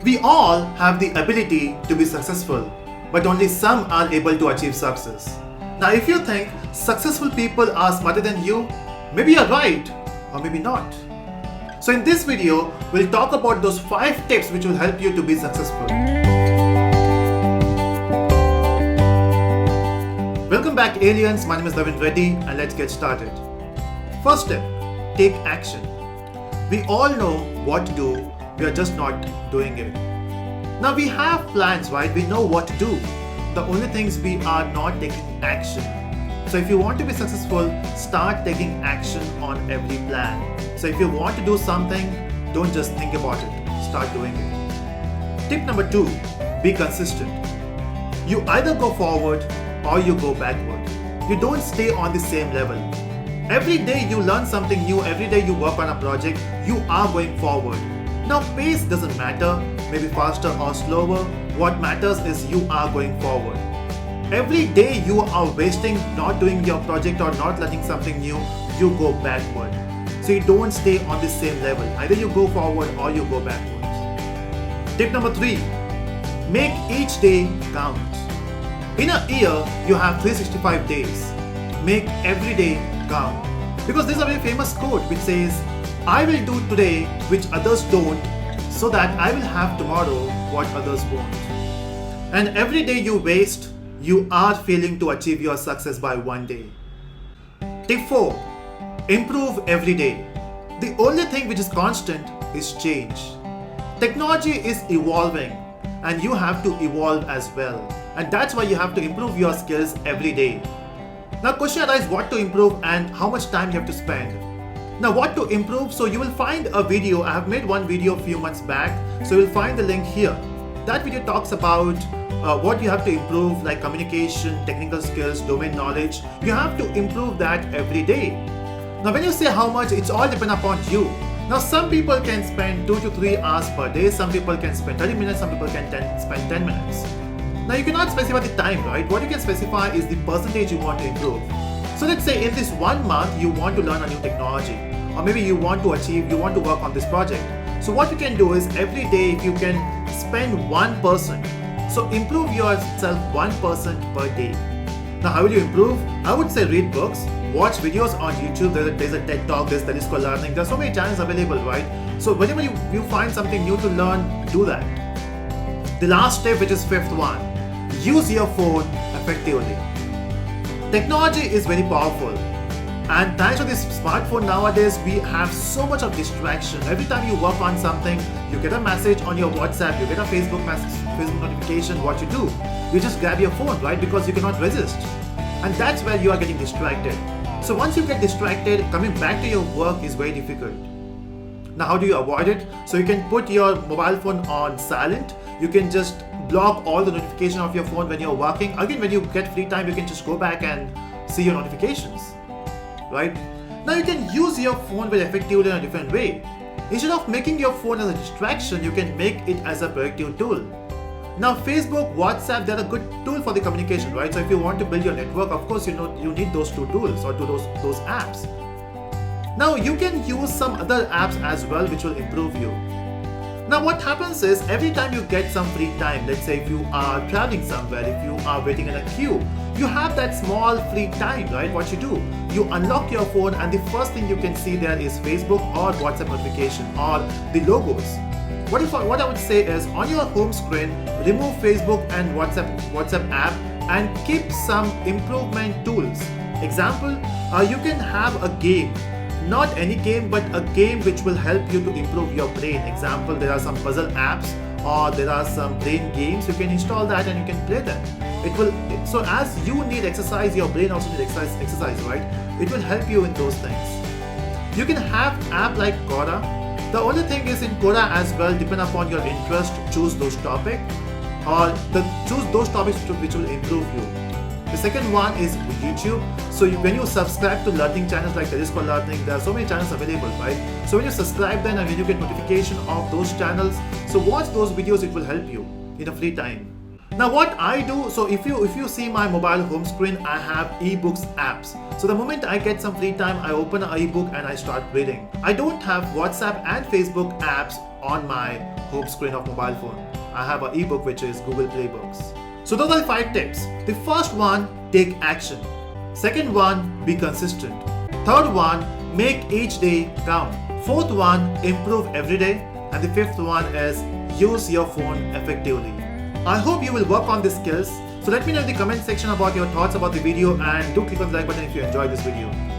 We all have the ability to be successful, but only some are able to achieve success. Now, if you think successful people are smarter than you, maybe you're right, or maybe not. So in this video, we'll talk about those 5 tips which will help you to be successful. Welcome back, aliens. My name is Davin Reddy, and let's get started. First tip, take action. We all know what to do, we are just not doing it. Now we have plans, right? We know what to do. The only things we are not taking action. So if you want to be successful, start taking action on every plan. So if you want to do something, don't just think about it, start doing it. Tip number 2, be consistent. You either go forward or you go backward. You don't stay on the same level. Every day you learn something new, every day you work on a project, you are going forward. Now pace doesn't matter, maybe faster or slower. What matters is you are going forward. Every day you are wasting not doing your project or not learning something new, you go backward. So you don't stay on the same level. Either you go forward or you go backwards. Tip number 3, make each day count. In a year, you have 365 days. Make every day count. Because there's a very famous quote which says, I will do today which others don't, so that I will have tomorrow what others won't. And every day you waste, you are failing to achieve your success by one day. Tip 4, improve every day. The only thing which is constant is change. Technology is evolving and you have to evolve as well. And that's why you have to improve your skills every day. Now question arises what to improve and how much time you have to spend. Now what to improve, so you will find a video. I have made one video a few months back, so you'll find the link here. That video talks about what you have to improve, like communication, technical skills, domain knowledge. You have to improve that every day. Now when you say how much, it's all depend upon you. Now some people can spend 2 to 3 hours per day, some people can spend 30 minutes, some people can spend 10 minutes. Now you cannot specify the time, right? What you can specify is the percentage you want to improve. So let's say in this 1 month you want to learn a new technology, or maybe you want to work on this project. So what you can do is every day if you can spend 1%, so improve yourself 1% per day. Now how will you improve? I would say read books, watch videos on YouTube. There's a TED Talk, there's Telusko Learning. There's so many channels available, right? So whenever you find something new to learn, do that. The last step, which is 5th one, use your phone effectively. Technology is very powerful, and thanks to this smartphone nowadays, we have so much of distraction. Every time you work on something, you get a message on your WhatsApp, you get a Facebook notification. What you do? You just grab your phone, right? Because you cannot resist, and that's where you are getting distracted. So once you get distracted, coming back to your work is very difficult. Now how do you avoid it? So you can put your mobile phone on silent. You can just block all the notification of your phone when you're working. Again, when you get free time, you can just go back and see your notifications, right? Now you can use your phone very effectively in a different way. Instead of making your phone as a distraction, you can make it as a productive tool. Now Facebook, WhatsApp, they're a good tool for the communication, right? So if you want to build your network, of course you need those 2 tools or those apps. Now you can use some other apps as well which will improve you. Now what happens is every time you get some free time, let's say if you are traveling somewhere, if you are waiting in a queue, you have that small free time, right? What you do? You unlock your phone and the first thing you can see there is Facebook or WhatsApp notification or the logos. What I would say is on your home screen, remove Facebook and WhatsApp app and keep some improvement tools. Example, you can have a game. Not any game, but a game which will help you to improve your brain. Example, there are some puzzle apps or there are some brain games. You can install that and you can play them. So as you need exercise, your brain also needs exercise, right? It will help you in those things. You can have app like Quora. The only thing is in Quora as well, depend upon your interest, choose those topics choose those topics which will improve you. The second one is YouTube. So when you subscribe to learning channels like Telusko Learning, there are so many channels available, right? So when you subscribe then and when you get notification of those channels, so watch those videos, it will help you in a free time. Now what I do, so if you see my mobile home screen, I have ebooks apps. So the moment I get some free time, I open an ebook and I start reading. I don't have WhatsApp and Facebook apps on my home screen of mobile phone. I have an ebook which is Google Play Books. So those are the 5 tips. The first one, take action. Second one, be consistent. Third one, make each day count. Fourth one, improve every day. And the fifth one is use your phone effectively. I hope you will work on these skills. So let me know in the comment section about your thoughts about the video, and do click on the like button if you enjoyed this video.